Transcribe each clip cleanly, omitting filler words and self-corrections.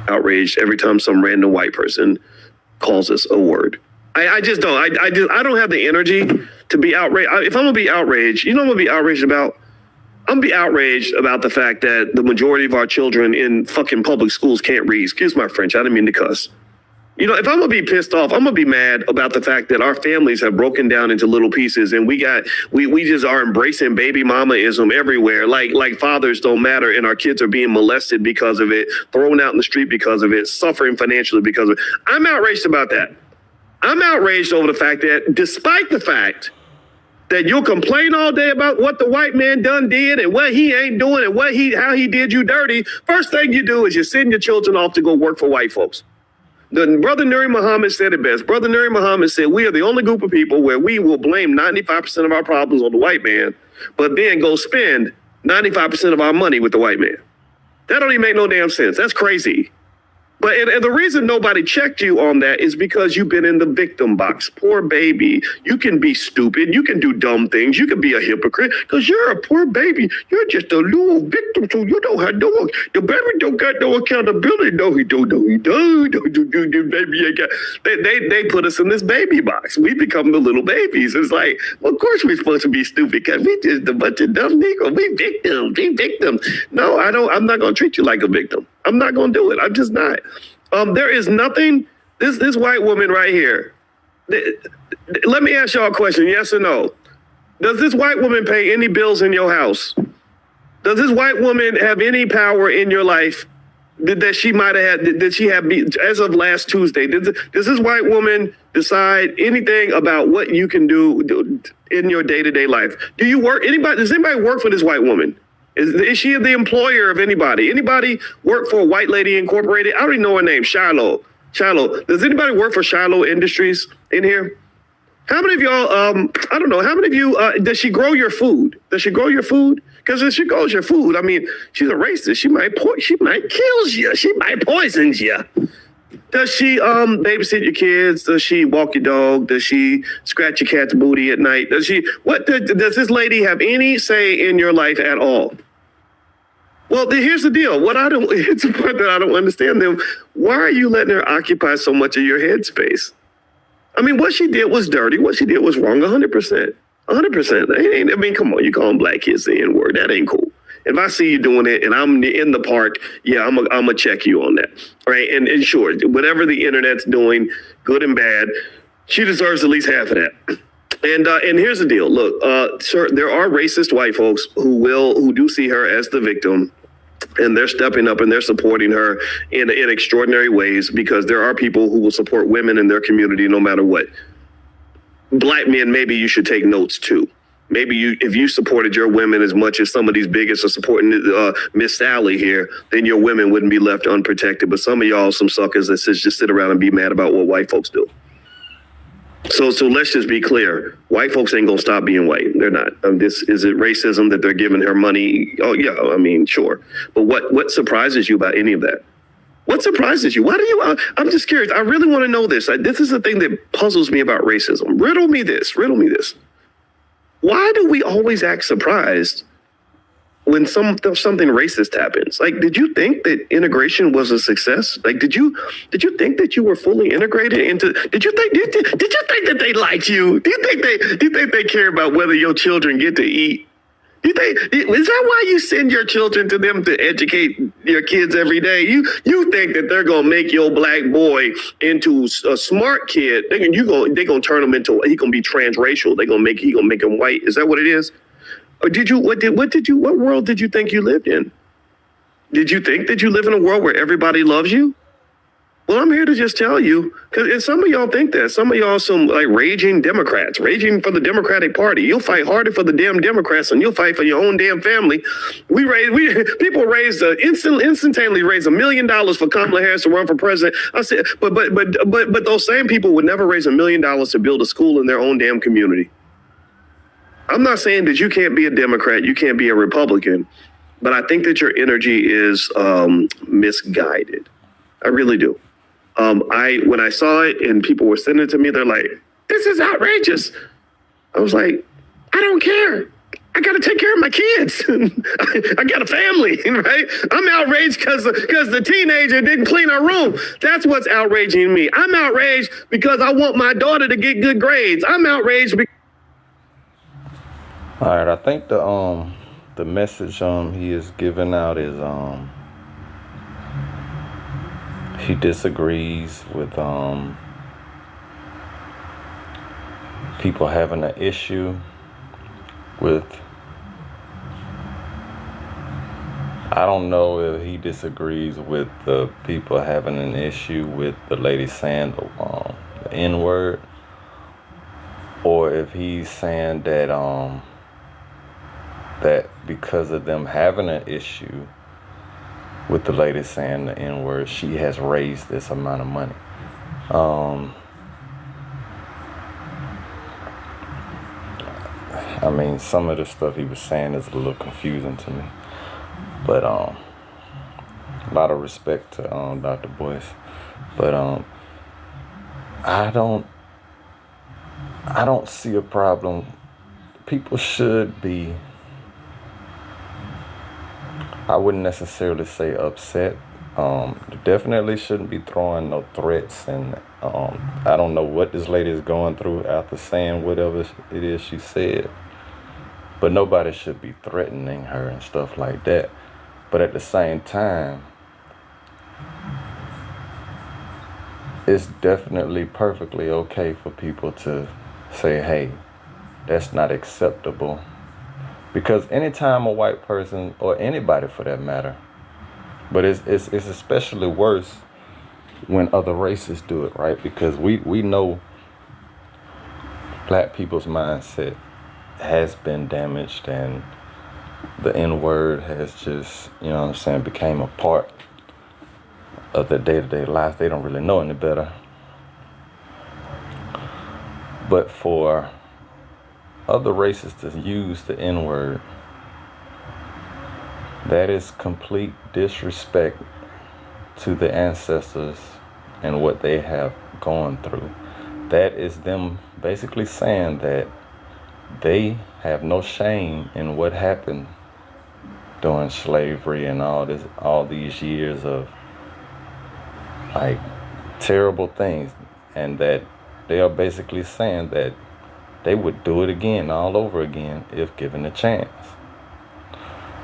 outraged every time some random white person calls us a word. I just don't. I don't have the energy to be outraged. If I'm gonna be outraged, you know what I'm gonna be outraged about? I'm gonna be outraged about the fact that the majority of our children in fucking public schools can't read. Excuse my French. I didn't mean to cuss. You know, if I'm gonna be pissed off, I'm gonna be mad about the fact that our families have broken down into little pieces, and we just are embracing baby mama-ism everywhere. Like fathers don't matter, and our kids are being molested because of it, thrown out in the street because of it, suffering financially because of it. I'm outraged about that. I'm outraged over the fact that, despite the fact that you'll complain all day about what the white man done did and what he ain't doing and how he did you dirty, first thing you do is you send your children off to go work for white folks. Brother Nuri Muhammad said it best. Brother Nuri Muhammad said, we are the only group of people where we will blame 95% of our problems on the white man, but then go spend 95% of our money with the white man. That don't even make no damn sense. That's crazy. But and the reason nobody checked you on that is because you've been in the victim box. Poor baby. You can be stupid. You can do dumb things. You can be a hypocrite because you're a poor baby. You're just a little victim, so you don't have the baby don't got no accountability. No, he don't. No, he don't. Baby ain't got. They put us in this baby box. We become the little babies. It's like, well, of course we're supposed to be stupid because we just a bunch of dumb niggas. We victims. We victims. No, I don't. I'm not gonna treat you like a victim. I'm not gonna do it. I'm just not. There is nothing. This white woman right here. Let me ask y'all a question. Yes or no? Does this white woman pay any bills in your house? Does this white woman have any power in your life that she might have had? Did she have as of last Tuesday? Does this white woman decide anything about what you can do in your day-to-day life? Do you work? Does anybody work for this white woman? Is she the employer of anybody? Anybody work for White Lady Incorporated? I don't even know her name. Shiloh. Does anybody work for Shiloh Industries in here? How many of y'all, I don't know, how many of you, does she grow your food? Does she grow your food? Because if she grows your food, I mean, she's a racist. She might kill you. She might poison you. Does she babysit your kids? Does she walk your dog? Does she scratch your cat's booty at night? Does does this lady have any say in your life at all? Well, here's the deal. It's the part that I don't understand them. Why are you letting her occupy so much of your headspace? I mean, what she did was dirty. What she did was wrong 100%. 100%. I mean, come on, you calling black kids the N-word. That ain't cool. If I see you doing it and I'm in the park, yeah, I'm gonna check you on that, right? And sure, whatever the internet's doing, good and bad, she deserves at least half of that. And here's the deal. Look, sir, there are racist white folks who do see her as the victim, and they're stepping up and they're supporting her in extraordinary ways, because there are people who will support women in their community no matter what. Black men, maybe you should take notes too. Maybe if you supported your women as much as some of these bigots are supporting Miss Sally here, then your women wouldn't be left unprotected. But some of y'all, some suckers that just sit around and be mad about what white folks do. So let's just be clear. White folks ain't gonna stop being white. They're not. Is it racism that they're giving her money? Oh yeah, I mean, sure. But what surprises you about any of that? What surprises you? Why do you? I'm just curious. I really want to know this. This is the thing that puzzles me about racism. Riddle me this. Why do we always act surprised when something racist happens? Like, did you think that integration was a success? Like, did you think that you were fully integrated into? Did you think that they liked you? Do you think they care about whether your children get to eat? Is that why you send your children to them to educate your kids every day? You think that they're gonna make your black boy into a smart kid? They're gonna turn him into, he gonna be transracial. He gonna make him white. Is that what it is? Or what world did you think you lived in? Did you think that you live in a world where everybody loves you? Well, I'm here to just tell you, because some of y'all think that. Some of y'all some like raging Democrats, raging for the Democratic Party. You'll fight harder for the damn Democrats than you'll fight for your own damn family. People instantaneously raise $1 million for Kamala Harris to run for president. I said, but those same people would never raise $1 million to build a school in their own damn community. I'm not saying that you can't be a Democrat, you can't be a Republican, but I think that your energy is misguided. I really do. When I saw it and people were sending it to me, they're like, this is outrageous. I was like, I don't care. I got to take care of my kids. I got a family, right? I'm outraged because the teenager didn't clean her room. That's what's outraging me. I'm outraged because I want my daughter to get good grades. I'm outraged because... All right, I think the message he is giving out is he disagrees with people having an issue with, I don't know if he disagrees with the people having an issue with the lady saying the N word, or if he's saying that that because of them having an issue with the lady saying the N word, she has raised this amount of money. I mean, some of the stuff he was saying is a little confusing to me, but a lot of respect to Dr. Boyce, but I don't see a problem. People should be, I wouldn't necessarily say upset. Definitely shouldn't be throwing no threats, and I don't know what this lady is going through after saying whatever it is she said, but nobody should be threatening her and stuff like that. But at the same time, it's definitely perfectly okay for people to say, hey, that's not acceptable. Because anytime a white person, or anybody for that matter, but it's especially worse when other races do it, right? Because we know black people's mindset has been damaged, and the N-word has just, you know what I'm saying, became a part of their day-to-day life. They don't really know any better. But for other races to use the N-word, that is complete disrespect to the ancestors and what they have gone through. That is them basically saying that they have no shame in what happened during slavery and all these years of like terrible things, and that they are basically saying that they would do it again, all over again, if given a chance.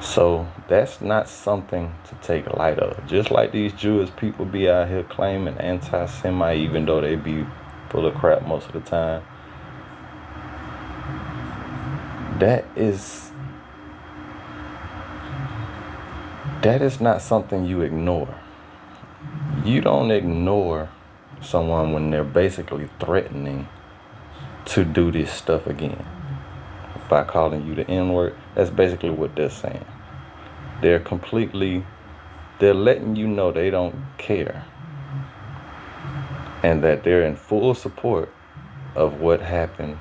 So that's not something to take light of. Just like these Jewish people be out here claiming anti-Semite, even though they be full of crap most of the time. That is not something you ignore. You don't ignore someone when they're basically threatening to do this stuff again by calling you the N-word. That's basically what they're saying. They're letting you know they don't care, and that they're in full support of what happened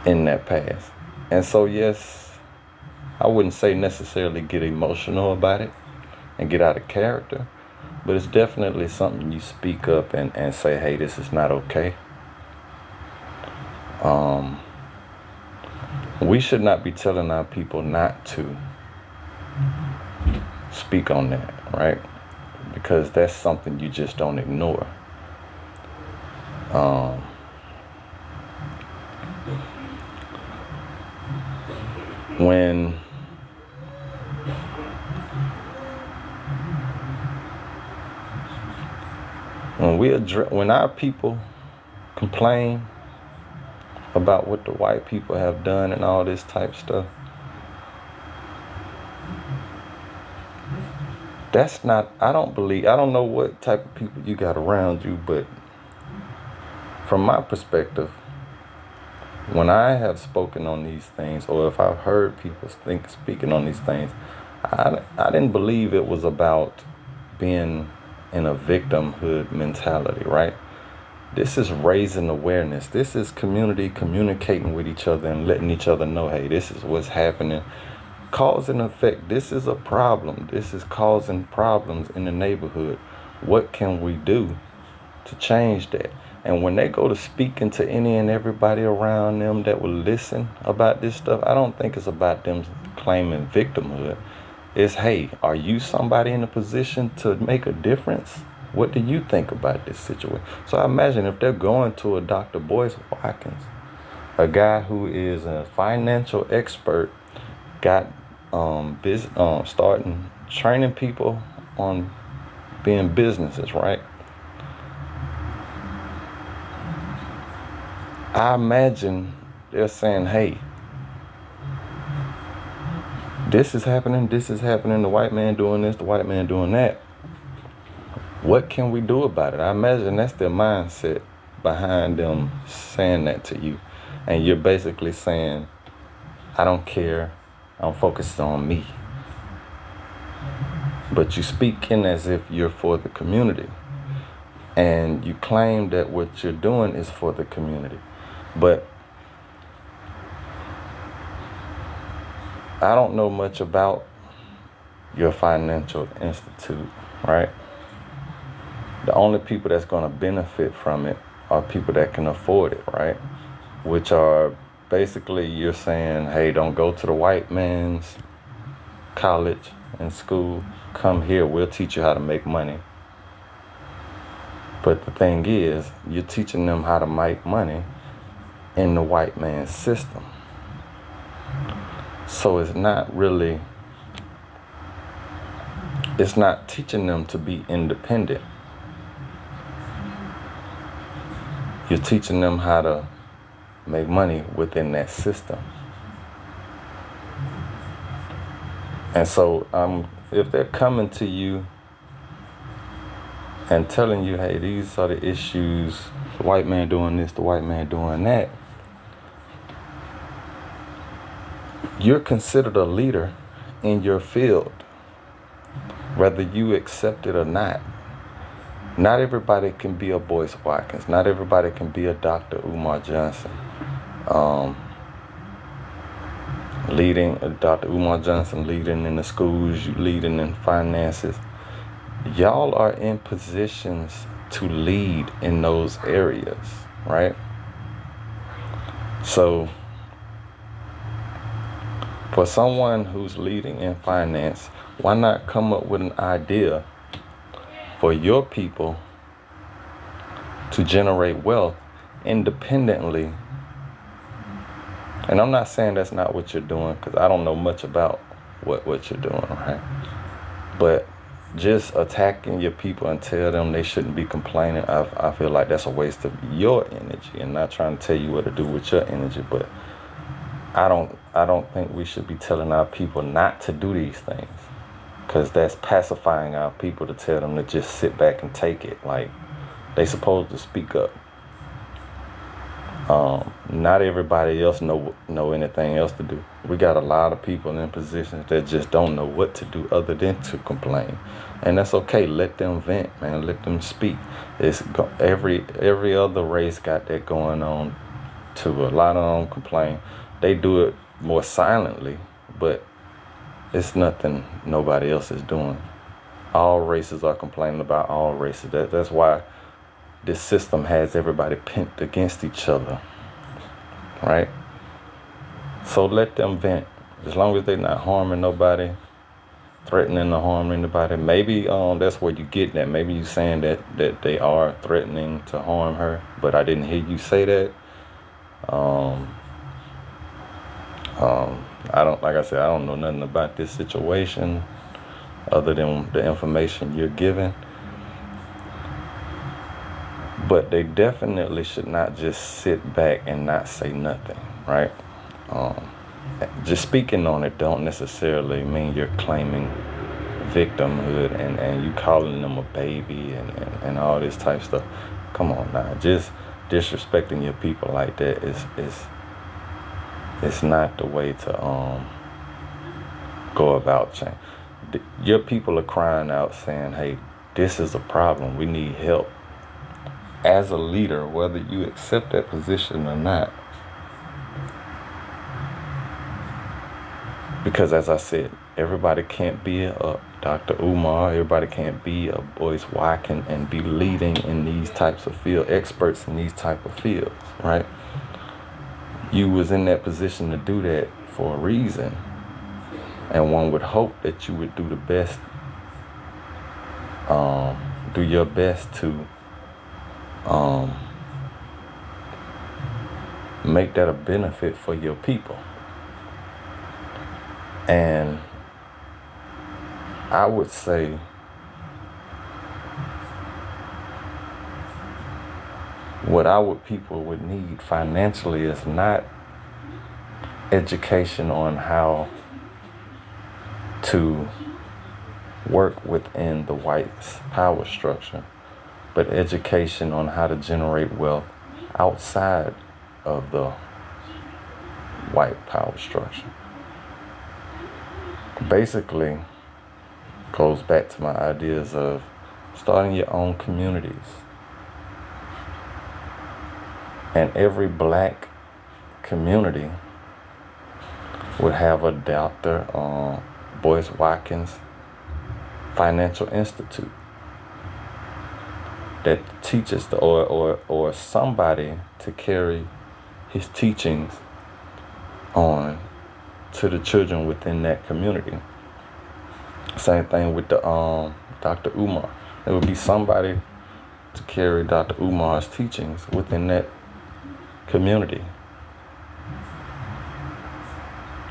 in that past. And so, yes, I wouldn't say necessarily get emotional about it and get out of character, but it's definitely something you speak up and say, hey, this is not okay. We should not be telling our people not to speak on that, right? Because that's something you just don't ignore. When our people complain about what the white people have done and all this type stuff, that's not, I don't know what type of people you got around you, but from my perspective, when I have spoken on these things, or if I've heard people speaking on these things, I didn't believe it was about being in a victimhood mentality, right? This is raising awareness. This is community communicating with each other and letting each other know, hey, this is what's happening. Cause and effect. This is a problem. This is causing problems in the neighborhood. What can we do to change that? And when they go to speaking to any and everybody around them that will listen about this stuff, I don't think it's about them claiming victimhood. It's, hey, are you somebody in a position to make a difference? What do you think about this situation? So I imagine if they're going to a Dr. Boyce Watkins, a guy who is a financial expert, got starting training people on being businesses, right? I imagine they're saying, hey, this is happening, the white man doing this, the white man doing that. What can we do about it? I imagine that's their mindset behind them saying that to you. And you're basically saying, I don't care, I'm focused on me. But you speaking as if you're for the community. And you claim that what you're doing is for the community. But I don't know much about your financial institute, right? The only people that's going to benefit from it are people that can afford it, right? Which are basically, you're saying, hey, don't go to the white man's college and school. Come here, we'll teach you how to make money. But the thing is, you're teaching them how to make money in the white man's system. So it's not teaching them to be independent. You're teaching them how to make money within that system. And so if they're coming to you and telling you, hey, these are the issues, the white man doing this, the white man doing that, you're considered a leader in your field, whether you accept it or not. Not everybody can be a Boyce Watkins. Not everybody can be a Dr. Umar Johnson. Dr. Umar Johnson leading in the schools, you leading in finances. Y'all are in positions to lead in those areas, right? So for someone who's leading in finance, why not come up with an idea for your people to generate wealth independently? And I'm not saying that's not what you're doing, because I don't know much about what you're doing, right? But just attacking your people and tell them they shouldn't be complaining, I feel like that's a waste of your energy, and not trying to tell you what to do with your energy. But I don't think we should be telling our people not to do these things, because that's pacifying our people to tell them to just sit back and take it. Like, they supposed to speak up. Not everybody else know anything else to do. We got a lot of people in positions that just don't know what to do other than to complain, and that's okay. Let them vent, man. Let them speak. Every other race got that going on too. A lot of them complain. They do it more silently, but it's nothing nobody else is doing. All races are complaining about all races. That's why this system has everybody pent against each other, right? So let them vent. As long as they're not harming nobody, threatening to harm anybody. Maybe that's where you get that. Maybe you saying that they are threatening to harm her, but I didn't hear you say that. Like I said, I don't know nothing about this situation other than the information you're giving. But they definitely should not just sit back and not say nothing, right? Just speaking on it don't necessarily mean you're claiming victimhood and you calling them a baby and all this type of stuff. Come on now, just disrespecting your people like that is it's not the way to go about change. Your people are crying out saying, hey, this is a problem, we need help. As a leader, whether you accept that position or not, because as I said, everybody can't be a Dr. Umar. Everybody can't be a Boyce Watkins and be leading in these types of field, experts in these type of fields, right? You was in that position to do that for a reason, and one would hope that you would do the best, do your best to make that a benefit for your people. And I would say what our people would need financially is not education on how to work within the white's power structure, but education on how to generate wealth outside of the white power structure. Basically, goes back to my ideas of starting your own communities. And every black community would have a Dr. Boyce Watkins Financial Institute that teaches or somebody to carry his teachings on to the children within that community. Same thing with the Dr. Umar. There would be somebody to carry Dr. Umar's teachings within that community.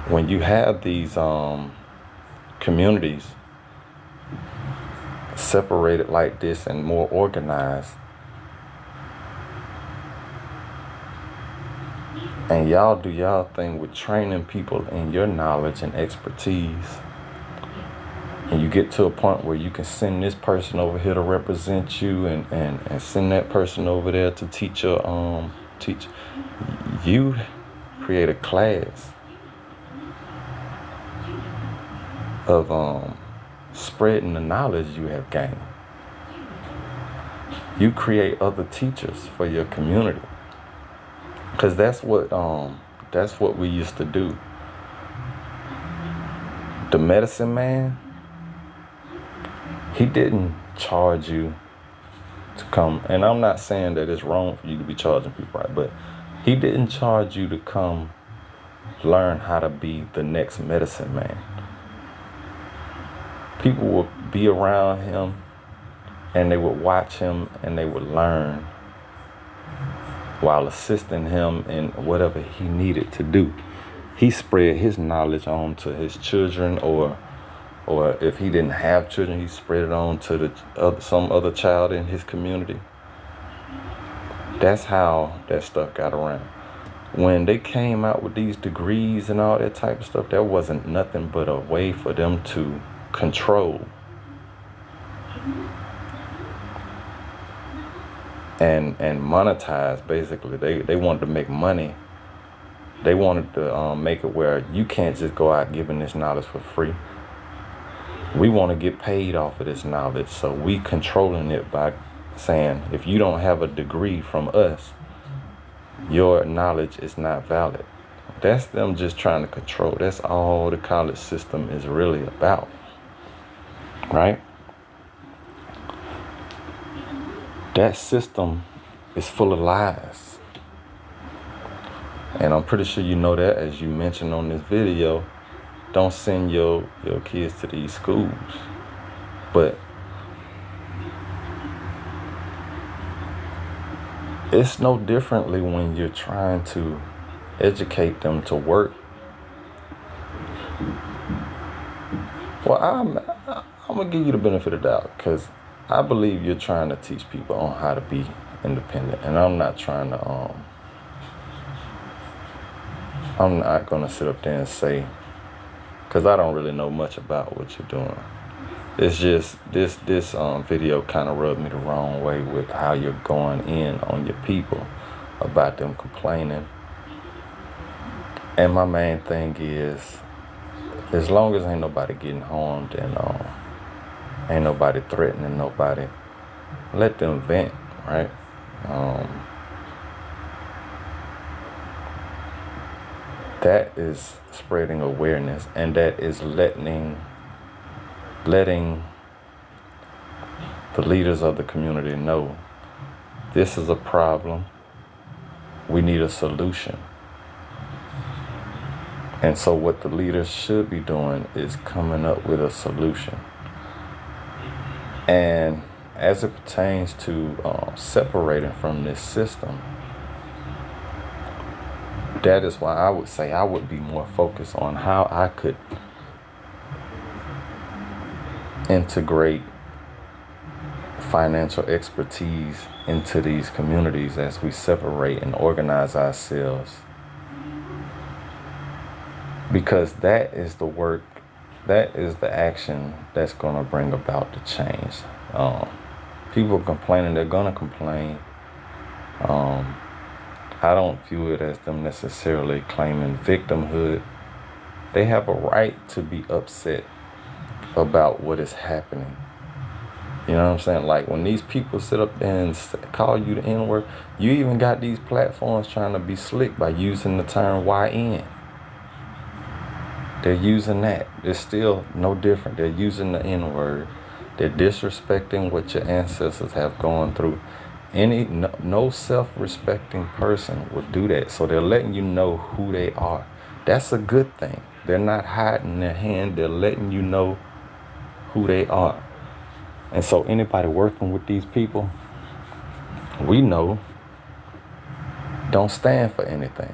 When you have these communities separated like this and more organized, and y'all do y'all thing with training people in your knowledge and expertise, and you get to a point where you can send this person over here to represent you and send that person over there to teach your teach, you create a class of spreading the knowledge you have gained. You create other teachers for your community, because that's what we used to do. The medicine man, he didn't charge you to come, and I'm not saying that it's wrong for you to be charging people, right? But he didn't charge you to come learn how to be the next medicine man. People would be around him and they would watch him and they would learn while assisting him in whatever he needed to do. He spread his knowledge on to his children, or if he didn't have children, he spread it on to some other child in his community. That's how that stuff got around. When they came out with these degrees and all that type of stuff, there wasn't nothing but a way for them to control and monetize. Basically, they wanted to make money. They wanted to make it where you can't just go out giving this knowledge for free. We want to get paid off of this knowledge, so we controlling it by saying, if you don't have a degree from us, your knowledge is not valid. That's them just trying to control. That's all the college system is really about, right? That system is full of lies. And I'm pretty sure you know that, as you mentioned on this video. Don't send your kids to these schools. But it's no differently when you're trying to educate them to work. Well, I'm going to give you the benefit of the doubt, because I believe you're trying to teach people on how to be independent. And I'm not trying to, I'm not going to sit up there and say, because I don't really know much about what you're doing. It's just this video kind of rubbed me the wrong way with how you're going in on your people about them complaining. And my main thing is, as long as ain't nobody getting harmed and ain't nobody threatening nobody, let them vent, right? that is spreading awareness, and that is letting the leaders of the community know this is a problem. We need a solution. And so what the leaders should be doing is coming up with a solution. And as it pertains to separating from this system, that is why I would say I would be more focused on how I could integrate financial expertise into these communities as we separate and organize ourselves. Because that is the work, that is the action that's going to bring about the change. People complaining, they're going to complain. I don't view it as them necessarily claiming victimhood. They have a right to be upset about what is happening. You know what I'm saying? Like when these people sit up there and call you the N-word, you even got these platforms trying to be slick by using the term YN. They're using that. It's still no different. They're using the N-word. They're disrespecting what your ancestors have gone through. No self-respecting person would do that. So they're letting you know who they are. That's a good thing. They're not hiding their hand. They're letting you know who they are. And so anybody working with these people, we know, don't stand for anything.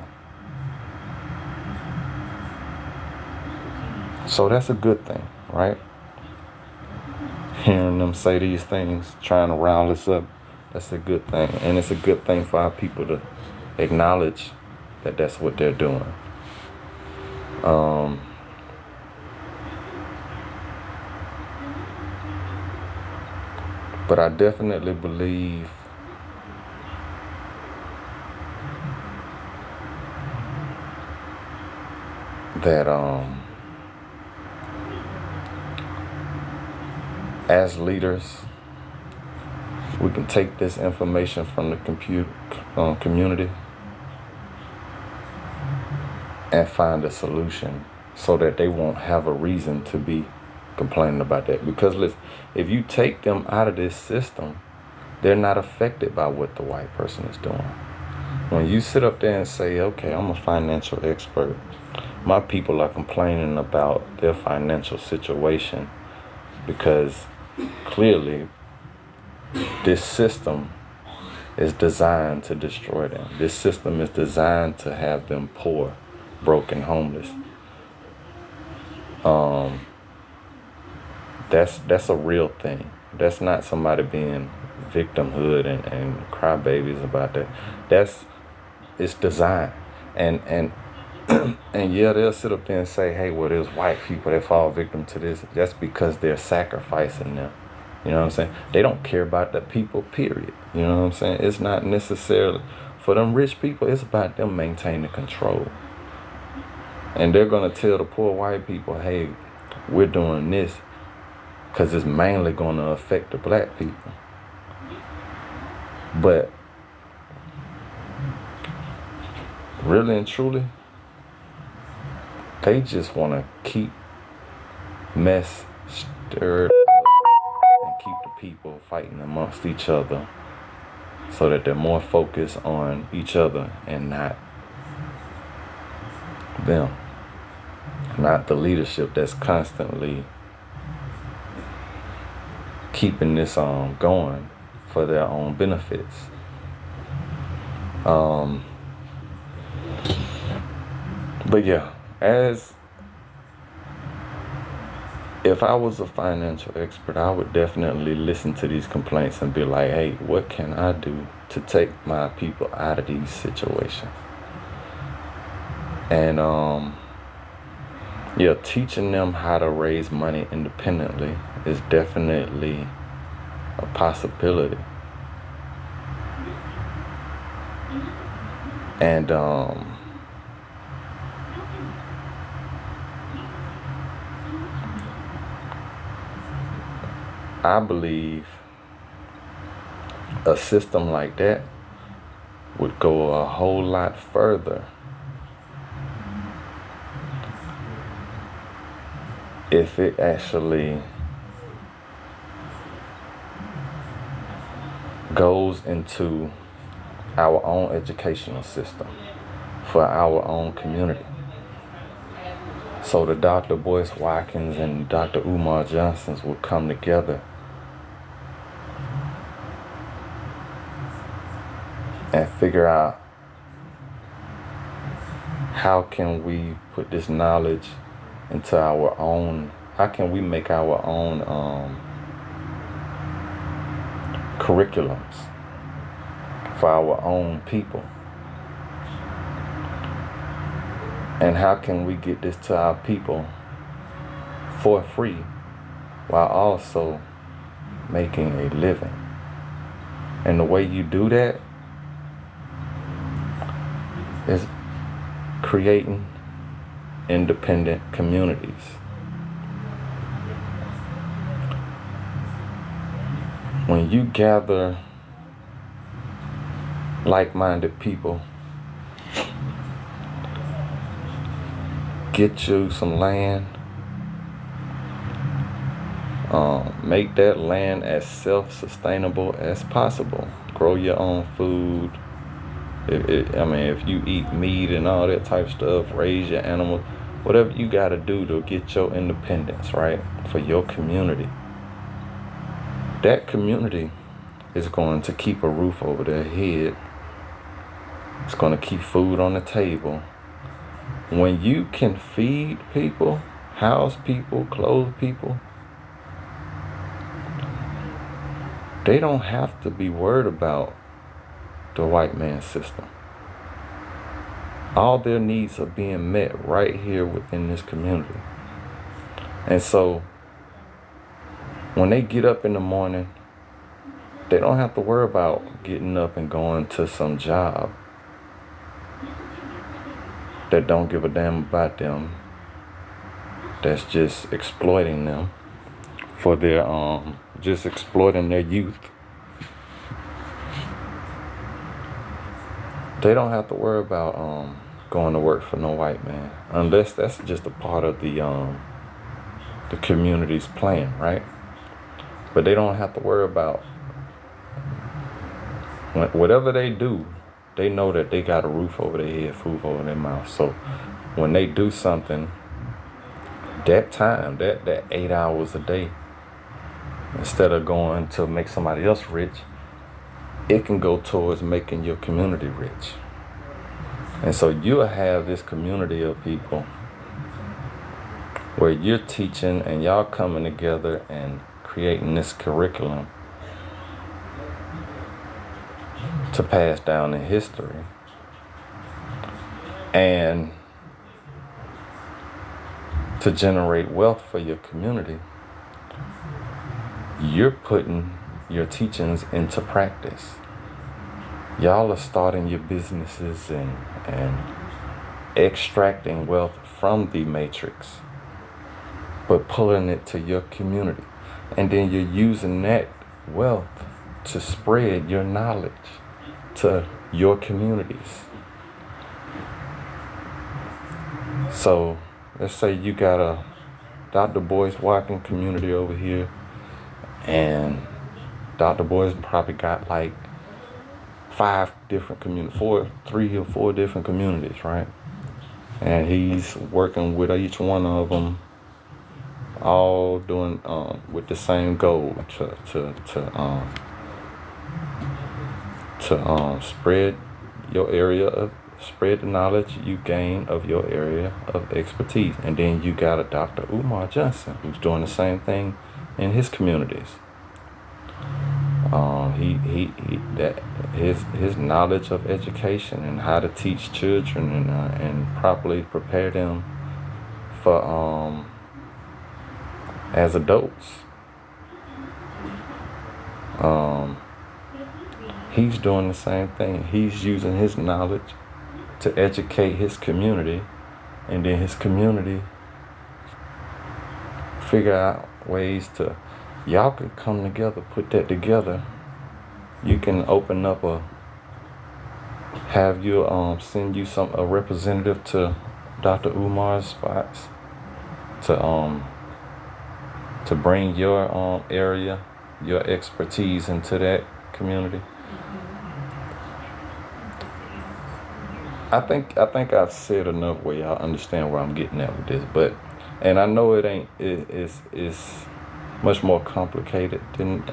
So that's a good thing, right? Hearing them say these things, trying to rile us up, that's a good thing. And it's a good thing for our people to acknowledge that that's what they're doing. But I definitely believe that as leaders, we can take this information from the community and find a solution so that they won't have a reason to be complaining about that. Because listen, if you take them out of this system, they're not affected by what the white person is doing. When you sit up there and say, okay, I'm a financial expert, my people are complaining about their financial situation because clearly this system is designed to destroy them. This system is designed to have them poor, broken, homeless. That's a real thing. That's not somebody being victimhood and crybabies about that. It's designed. And and yeah, they'll sit up there and say, hey, well, there's white people that fall victim to this. That's because they're sacrificing them. You know what I'm saying? They don't care about the people, period. You know what I'm saying? It's not necessarily, for them rich people, it's about them maintaining control. And they're going to tell the poor white people, hey, we're doing this because it's mainly going to affect the black people. But really and truly, they just want to keep mess stirred up and keep the people fighting amongst each other so that they're more focused on each other and not them, not the leadership that's constantly keeping this going for their own benefits. But yeah, if I was a financial expert, I would definitely listen to these complaints and be like, hey, what can I do to take my people out of these situations? And yeah, teaching them how to raise money independently is definitely a possibility. And I believe a system like that would go a whole lot further if it actually goes into our own educational system for our own community. So the Dr. Boyce Watkins and Dr. Umar Johnsons will come together and figure out how can we put this knowledge into our own, how can we make our own curriculums for our own people? And how can we get this to our people for free while also making a living? And the way you do that is creating independent communities. When you gather like-minded people, get you some land, make that land as self-sustainable as possible. Grow your own food. If you eat meat and all that type of stuff, raise your animals, whatever you got to do to get your independence, right, for your community. That community is going to keep a roof over their head. It's going to keep food on the table. When you can feed people, house people, clothe people, they don't have to be worried about the white man's system. All their needs are being met right here within this community. And so when they get up in the morning, they don't have to worry about getting up and going to some job that don't give a damn about them, that's just exploiting them for their just exploiting their youth. They don't have to worry about going to work for no white man, unless that's just a part of the community's plan, right? But they don't have to worry about whatever they do. They know that they got a roof over their head, food over their mouth. So when they do something, that time, that 8 hours a day, instead of going to make somebody else rich, it can go towards making your community rich. And so you'll have this community of people where you're teaching and y'all coming together and creating this curriculum to pass down in history. And to generate wealth for your community, you're putting your teachings into practice. Y'all are starting your businesses and extracting wealth from the matrix, but pulling it to your community. And then you're using that wealth to spread your knowledge to your communities. So let's say you got a Dr. Boyce Watkins community over here, and Dr. Boyce probably got like 5 different communities, 3 or 4 different communities, right? And he's working with each one of them, all doing with the same goal to spread your area of, spread the knowledge you gain of your area of expertise. And then you got a Dr. Umar Johnson who's doing the same thing in his communities. His knowledge of education and how to teach children and properly prepare them for as adults. He's doing the same thing. He's using his knowledge to educate his community, and then his community figure out ways to, y'all could come together, put that together. You can open up have you send you a representative to Dr. Umar's spots to to bring your area, your expertise into that community. I think I've said enough where y'all understand where I'm getting at with this, but and I know it ain't it's much more complicated than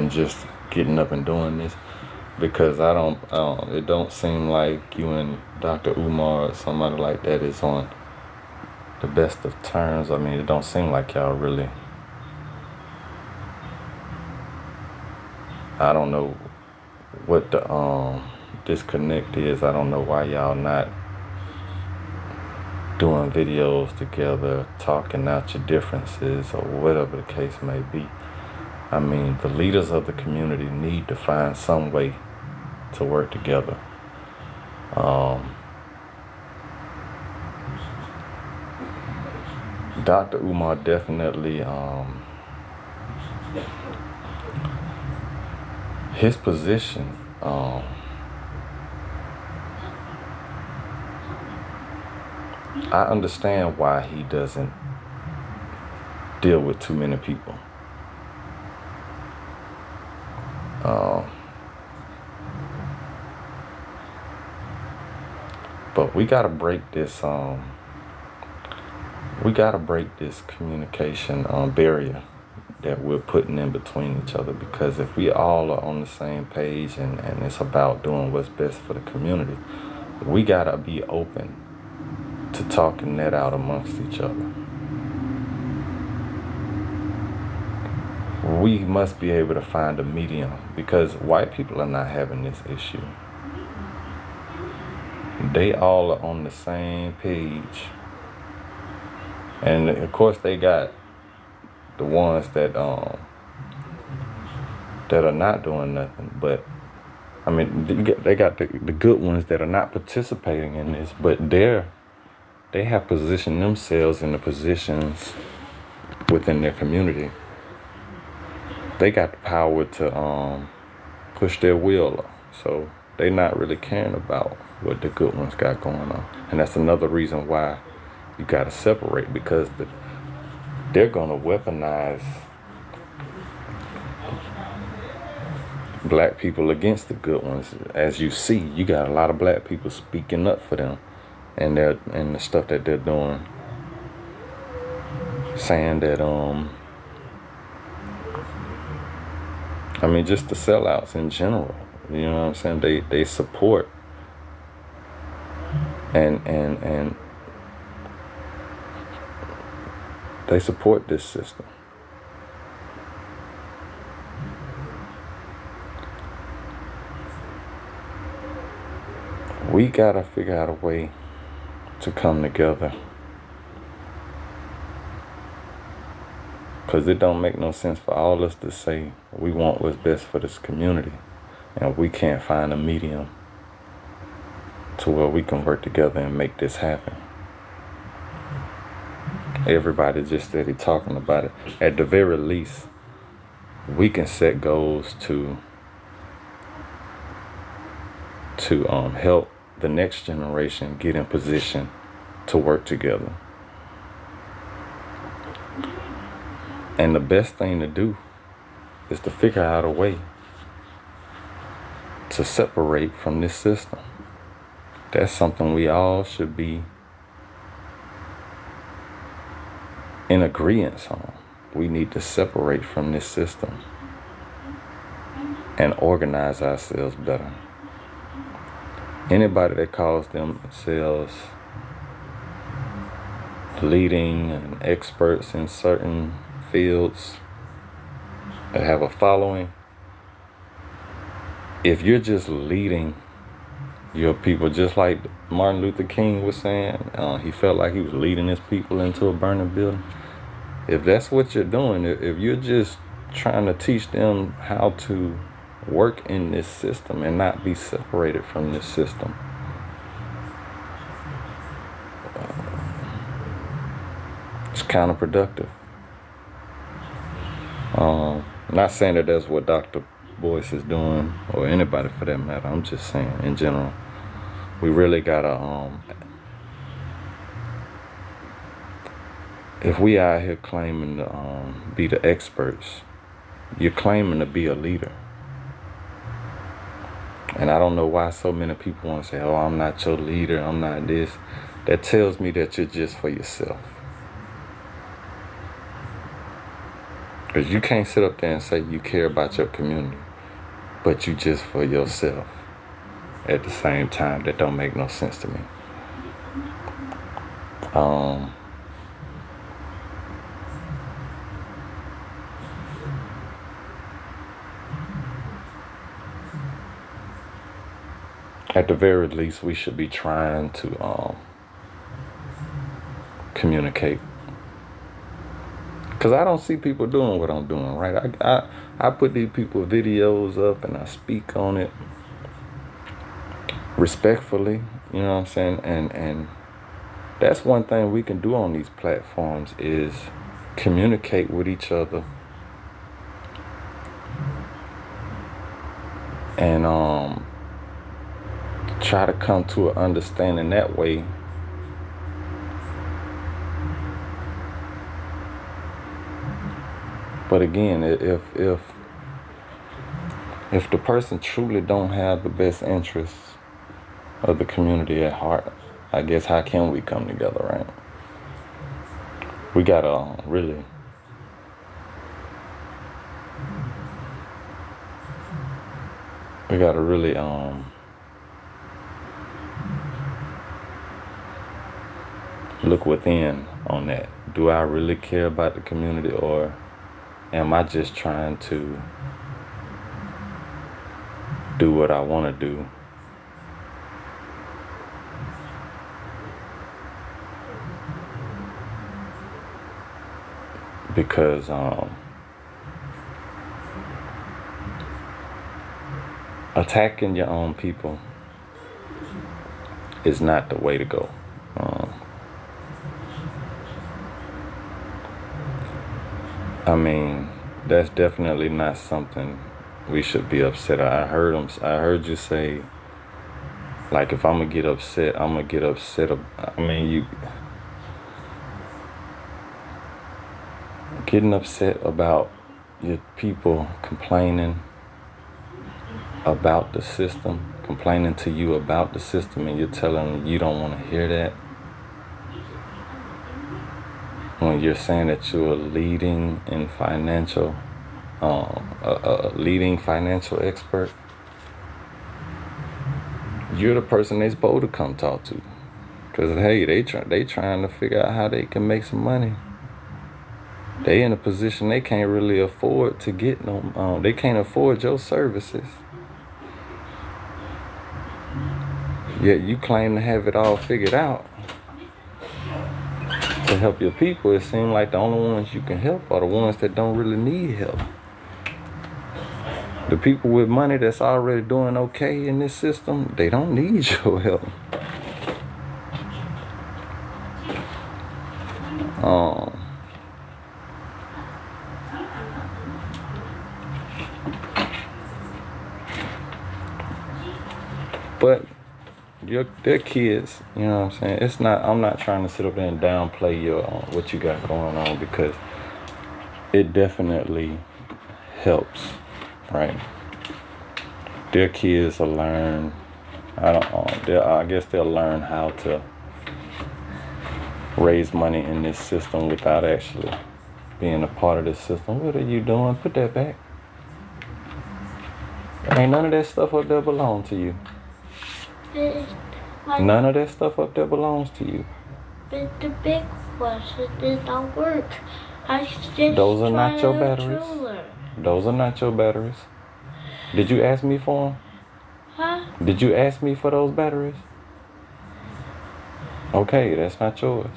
just getting up and doing this, because it don't seem like you and Dr. Umar or somebody like that is on the best of terms. I mean, it don't seem like y'all really, I don't know what the disconnect is. I don't know why y'all not doing videos together, talking out your differences or whatever the case may be. I mean, the leaders of the community need to find some way to work together. Dr. Umar definitely, his position, I understand why he doesn't deal with too many people. But we gotta break this communication barrier that we're putting in between each other, because if we all are on the same page and it's about doing what's best for the community, we gotta be open to talking that out amongst each other. We must be able to find a medium, because white people are not having this issue. They all are on the same page. And of course they got the ones that are not doing nothing, but I mean they got the good ones that are not participating in this, but they have positioned themselves in the positions within their community. They got the power to push their will, so they're not really caring about what the good ones got going on. And that's another reason why you got to separate, because they're going to weaponize black people against the good ones. As you see, you got a lot of black people speaking up for them and the stuff that they're doing, saying that I mean, just the sellouts in general. You know what I'm saying? They support and they support this system. We gotta figure out a way to come together, because it don't make no sense for all us to say we want what's best for this community, and we can't find a medium to where we can work together and make this happen. Everybody just steady talking about it. At the very least, we can set goals to help the next generation get in position to work together. And the best thing to do is to figure out a way to separate from this system. That's something we all should be in agreement on. We need to separate from this system and organize ourselves better. Anybody that calls themselves leading and experts in certain fields that have a following, if you're just leading your people, just like Martin Luther King was saying, he felt like he was leading his people into a burning building. If that's what you're doing, if you're just trying to teach them how to work in this system and not be separated from this system, it's counterproductive. Not saying that that's what Dr. Boyce is doing, or anybody for that matter. I'm just saying in general, we really gotta if we out here claiming to be the experts, you're claiming to be a leader. And I don't know why so many people want to say, oh, I'm not your leader, I'm not this. That tells me that you're just for yourself. Because you can't sit up there and say you care about your community, but you just for yourself at the same time. That don't make no sense to me. At the very least, we should be trying to communicate. Because I don't see people doing what I'm doing, right? I put these people videos up and I speak on it respectfully, you know what I'm saying? And that's one thing we can do on these platforms is communicate with each other and try to come to an understanding that way. But again, if the person truly don't have the best interests of the community at heart, I guess how can we come together, right? We gotta really look within on that. Do I really care about the community, or am I just trying to do what I want to do? Because attacking your own people is not the way to go. I mean, that's definitely not something we should be upset. I heard you say, like, if I'm gonna get upset, I'm gonna get upset. I mean, you getting upset about your people complaining about the system, complaining to you about the system, and you're telling them you don't want to hear that. When you're saying that you're a leading financial expert, you're the person they're supposed to come talk to. Because, hey, they trying to figure out how they can make some money. They in a position they can't really afford to get they can't afford your services. Yet you claim to have it all figured out to help your people. It seems like the only ones you can help are the ones that don't really need help. The people with money that's already doing okay in this system, they don't need your help. But they're kids, you know what I'm saying? I'm not trying to sit up there and downplay your what you got going on, because it definitely helps, right? Their kids will learn. I guess they'll learn how to raise money in this system without actually being a part of this system. What are you doing? Put that back. Ain't none of that stuff up there belong to you. None of that stuff up there belongs to you. But the big ones, it did not work. Those are not your batteries. Those are not your batteries. Did you ask me for them? Huh? Did you ask me for those batteries? Okay, that's not yours.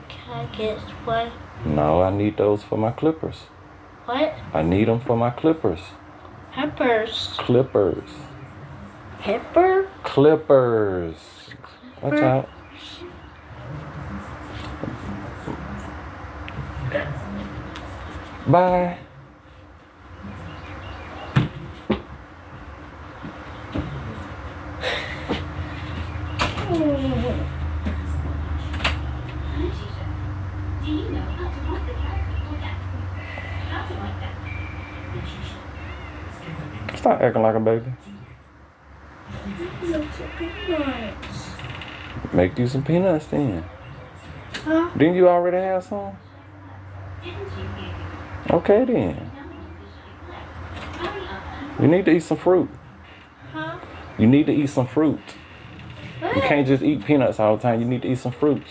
Can I get one? No, I need those for my clippers. What? I need them for my clippers. Peppers. Clippers. Pepper? Clippers. Watch out. Bye. Stop acting like a baby. Peanuts. Make you some peanuts then. Huh? Didn't you already have some? Okay then. You need to eat some fruit. Huh? You need to eat some fruit. You What? can't just eat peanuts all the time. You need to eat some fruits.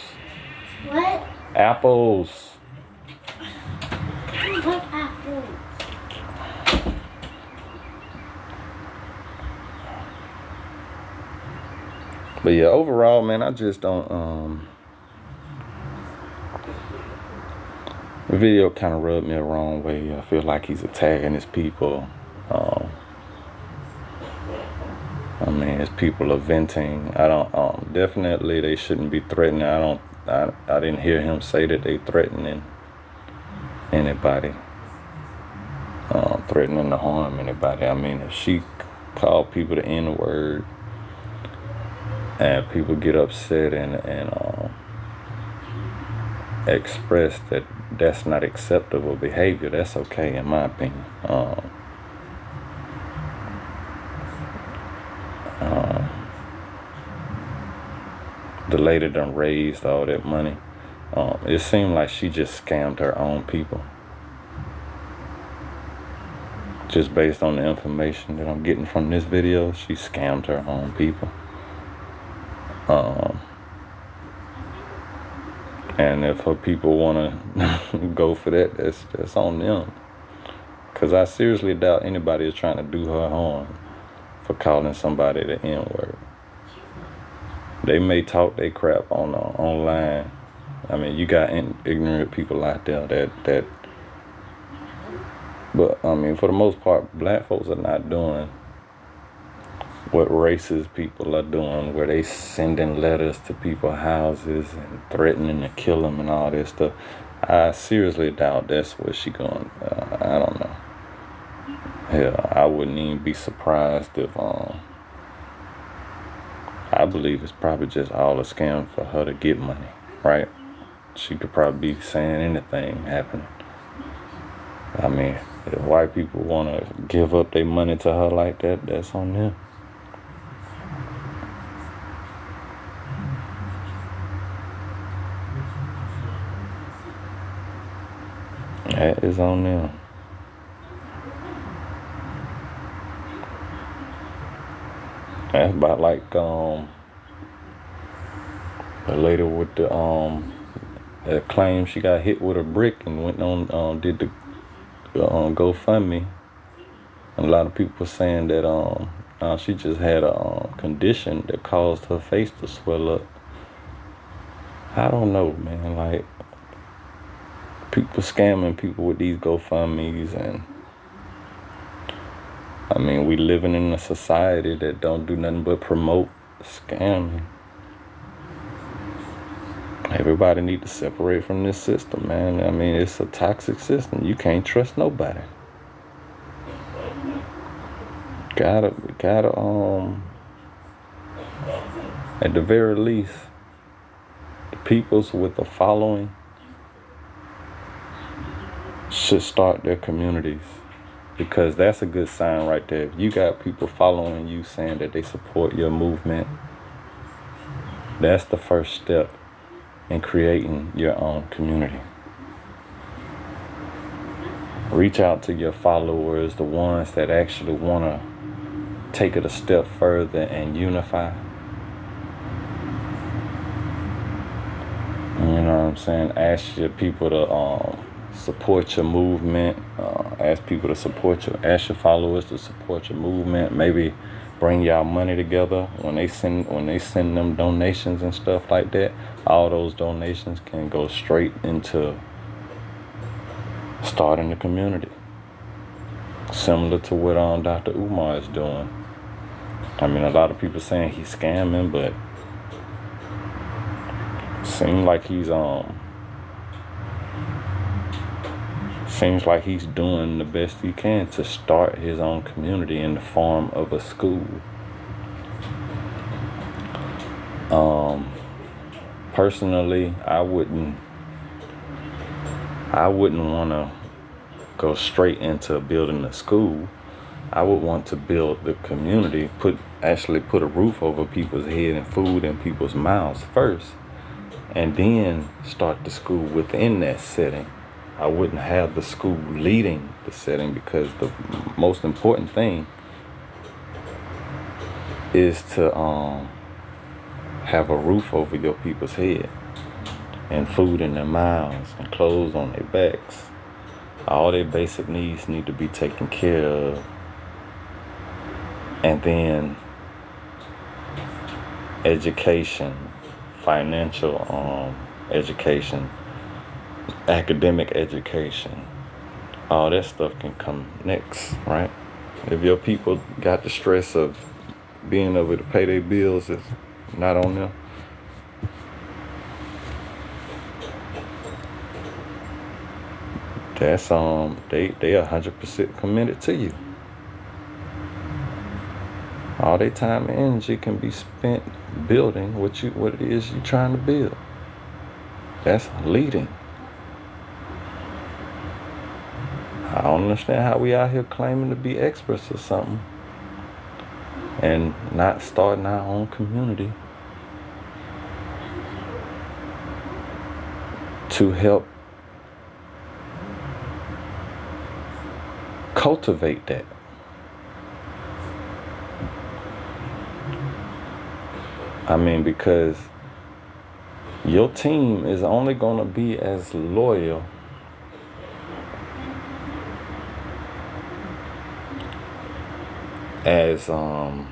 What? Apples. What apples? But yeah, overall, man, I just don't. The video kind of rubbed me the wrong way. I feel like he's attacking his people. I mean, his people are venting. I don't. Definitely, they shouldn't be threatening. I didn't hear him say that they threatening anybody. Threatening to harm anybody. I mean, if she called people the N-word and people get upset and express that that's not acceptable behavior, that's okay in my opinion. The lady done raised all that money. It seemed like she just scammed her own people. Just based on the information that I'm getting from this video, she scammed her own people. And if her people want to go for that, that's on them. Because I seriously doubt anybody is trying to do her harm for calling somebody the N-word. They may talk their crap on online. I mean, you got ignorant people out there that. But I mean, for the most part, black folks are not doing what racist people are doing, where they sending letters to people's houses and threatening to kill them and all this stuff. I seriously doubt that's what she going. I don't know. Hell, I wouldn't even be surprised if I believe it's probably just all a scam for her to get money, right? She could probably be saying anything happening. I mean, if white people want to give up their money to her like that, that's on them. That is on them. That's about like the lady with the that claimed she got hit with a brick and went on did the GoFundMe. And a lot of people were saying that she just had a condition that caused her face to swell up. I don't know, man. Like, people scamming people with these GoFundMes, and I mean, we living in a society that don't do nothing but promote scamming. Everybody need to separate from this system, man. I mean, it's a toxic system. You can't trust nobody. Gotta at the very least, the peoples with the following should start their communities, because that's a good sign right there. If you got people following you saying that they support your movement, that's the first step in creating your own community. Reach out to your followers, the ones that actually want to take it a step further and unify. You know what I'm saying? Ask your people to support your movement. Ask people to support ask your followers to support your movement. Maybe bring y'all money together when they send them donations and stuff like that. All those donations can go straight into starting the community, similar to what Dr. Umar is doing. I mean, a lot of people saying he's scamming, but seems like he's doing the best he can to start his own community in the form of a school. Personally, I wouldn't I wouldn't want to go straight into building a school. I would want to build the community, actually put a roof over people's head and food in people's mouths first, and then start the school within that setting. I wouldn't have the school leading the setting, because the most important thing is to have a roof over your people's head and food in their mouths and clothes on their backs. All their basic needs need to be taken care of. And then education, financial education, academic education, all that stuff can come next, right? If your people got the stress of being able to pay their bills, it's not on them. That's they 100% committed to you. All their time and energy can be spent building what it is you're trying to build. That's leading. I don't understand how we out here claiming to be experts or something and not starting our own community to help cultivate that. I mean, because your team is only going to be as loyal as I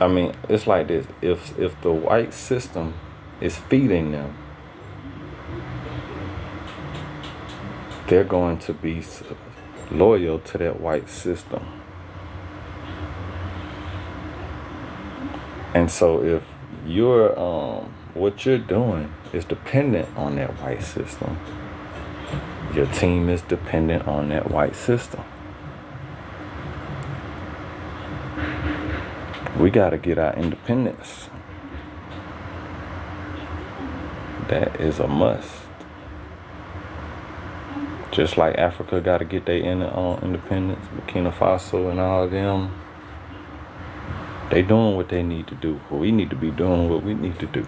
mean, it's like this. If the white system is feeding them, they're going to be loyal to that white system. And so if you're what you're doing is dependent on that white system, your team is dependent on that white system. We got to get our independence. That is a must. Just like Africa got to get their independence, Burkina Faso and all of them, they doing what they need to do. But we need to be doing what we need to do.